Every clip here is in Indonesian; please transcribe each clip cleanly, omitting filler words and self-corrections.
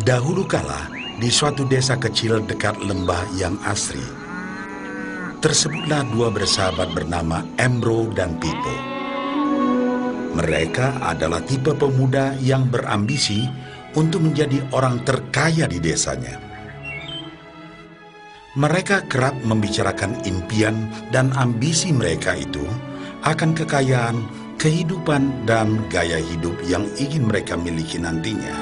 Dahulu kala, di suatu desa kecil dekat lembah yang asri, tersebutlah dua bersahabat bernama Embro dan Pipo. Mereka adalah tipe pemuda yang berambisi untuk menjadi orang terkaya di desanya. Mereka kerap membicarakan impian dan ambisi mereka itu akan kekayaan, kehidupan, dan gaya hidup yang ingin mereka miliki nantinya.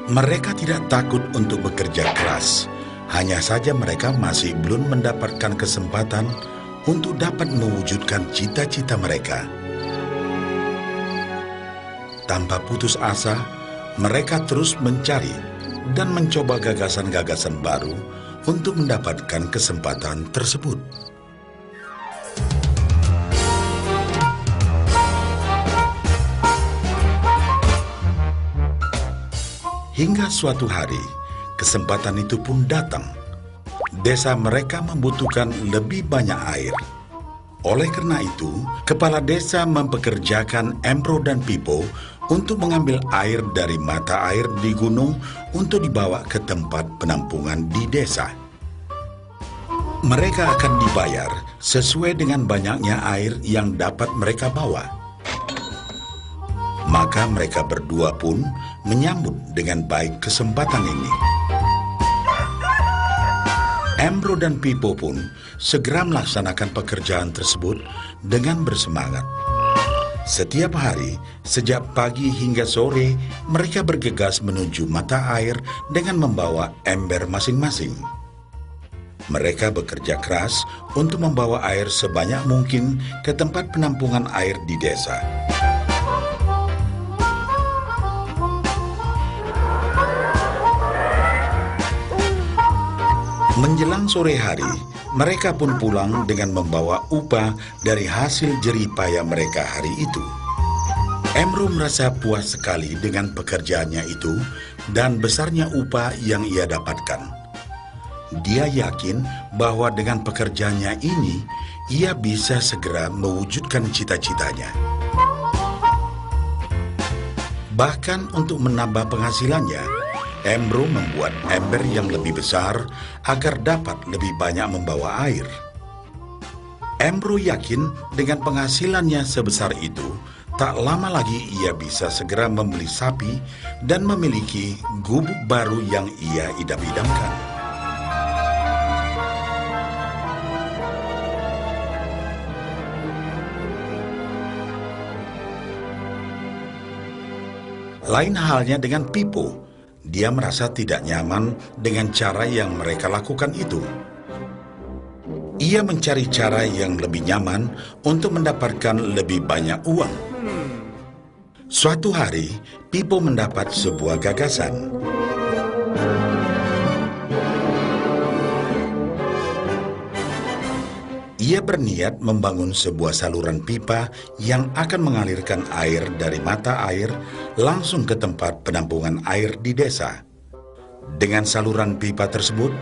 Mereka tidak takut untuk bekerja keras, hanya saja mereka masih belum mendapatkan kesempatan untuk dapat mewujudkan cita-cita mereka. Tanpa putus asa, mereka terus mencari dan mencoba gagasan-gagasan baru untuk mendapatkan kesempatan tersebut. Hingga suatu hari, kesempatan itu pun datang. Desa mereka membutuhkan lebih banyak air. Oleh karena itu, kepala desa mempekerjakan Embro dan Pipo untuk mengambil air dari mata air di gunung untuk dibawa ke tempat penampungan di desa. Mereka akan dibayar sesuai dengan banyaknya air yang dapat mereka bawa. Maka mereka berdua pun menyambut dengan baik kesempatan ini. Embro dan Pipo pun segera melaksanakan pekerjaan tersebut dengan bersemangat. Setiap hari, sejak pagi hingga sore, mereka bergegas menuju mata air dengan membawa ember masing-masing. Mereka bekerja keras untuk membawa air sebanyak mungkin ke tempat penampungan air di desa. Menjelang sore hari, mereka pun pulang dengan membawa upah dari hasil jerih payah mereka hari itu. Embro merasa puas sekali dengan pekerjaannya itu dan besarnya upah yang ia dapatkan. Dia yakin bahwa dengan pekerjaannya ini, ia bisa segera mewujudkan cita-citanya. Bahkan untuk menambah penghasilannya, Embro membuat ember yang lebih besar agar dapat lebih banyak membawa air. Embro yakin dengan penghasilannya sebesar itu, tak lama lagi ia bisa segera membeli sapi dan memiliki gubuk baru yang ia idam-idamkan. Lain halnya dengan Pipo. Dia merasa tidak nyaman dengan cara yang mereka lakukan itu. Ia mencari cara yang lebih nyaman untuk mendapatkan lebih banyak uang. Suatu hari, Pipo mendapat sebuah gagasan. Ia berniat membangun sebuah saluran pipa yang akan mengalirkan air dari mata air langsung ke tempat penampungan air di desa. Dengan saluran pipa tersebut,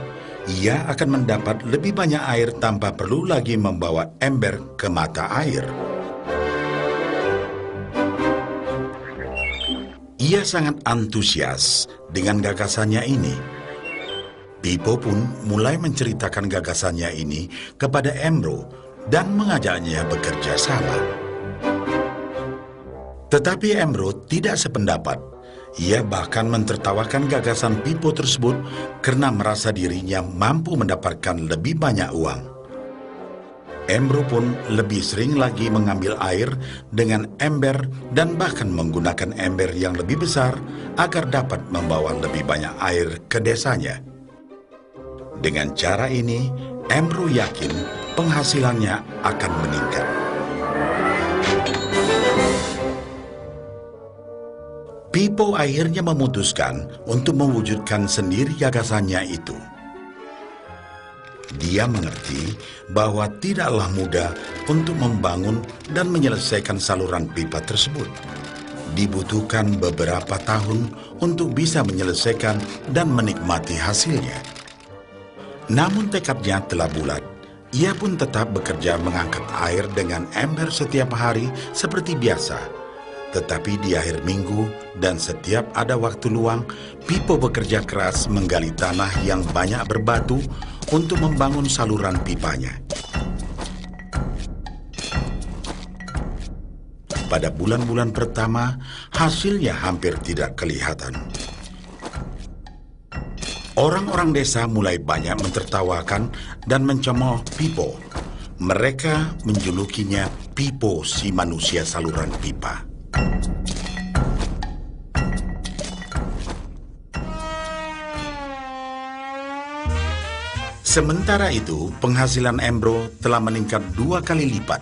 ia akan mendapat lebih banyak air tanpa perlu lagi membawa ember ke mata air. Ia sangat antusias dengan gagasannya ini. Pipo pun mulai menceritakan gagasannya ini kepada Embro dan mengajaknya bekerja sama. Tetapi Embro tidak sependapat. Ia bahkan mentertawakan gagasan Pipo tersebut karena merasa dirinya mampu mendapatkan lebih banyak uang. Embro pun lebih sering lagi mengambil air dengan ember dan bahkan menggunakan ember yang lebih besar agar dapat membawa lebih banyak air ke desanya. Dengan cara ini, Embro yakin penghasilannya akan meningkat. Pipo akhirnya memutuskan untuk mewujudkan sendiri gagasannya itu. Dia mengerti bahwa tidaklah mudah untuk membangun dan menyelesaikan saluran pipa tersebut. Dibutuhkan beberapa tahun untuk bisa menyelesaikan dan menikmati hasilnya. Namun tekadnya telah bulat. Ia pun tetap bekerja mengangkat air dengan ember setiap hari seperti biasa. Tetapi di akhir minggu dan setiap ada waktu luang, Pipo bekerja keras menggali tanah yang banyak berbatu untuk membangun saluran pipanya. Pada bulan-bulan pertama, hasilnya hampir tidak kelihatan. Orang-orang desa mulai banyak mentertawakan dan mencemooh Pipo. Mereka menjulukinya Pipo si manusia saluran pipa. Sementara itu, penghasilan Embro telah meningkat 2 kali lipat.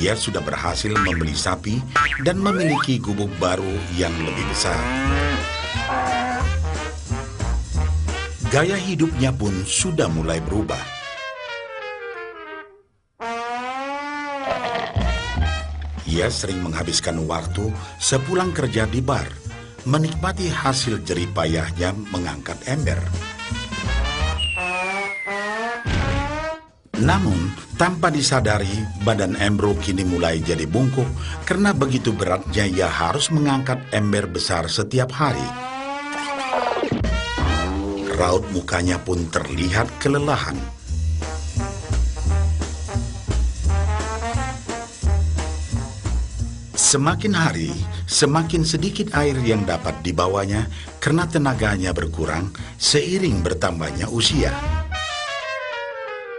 Ia sudah berhasil membeli sapi dan memiliki gubuk baru yang lebih besar. Gaya hidupnya pun sudah mulai berubah. Ia sering menghabiskan waktu sepulang kerja di bar, menikmati hasil jerih payahnya mengangkat ember. Namun, tanpa disadari, badan Embro kini mulai jadi bungkuk karena begitu beratnya ia harus mengangkat ember besar setiap hari. Raut mukanya pun terlihat kelelahan. Semakin hari, semakin sedikit air yang dapat dibawanya karena tenaganya berkurang seiring bertambahnya usia.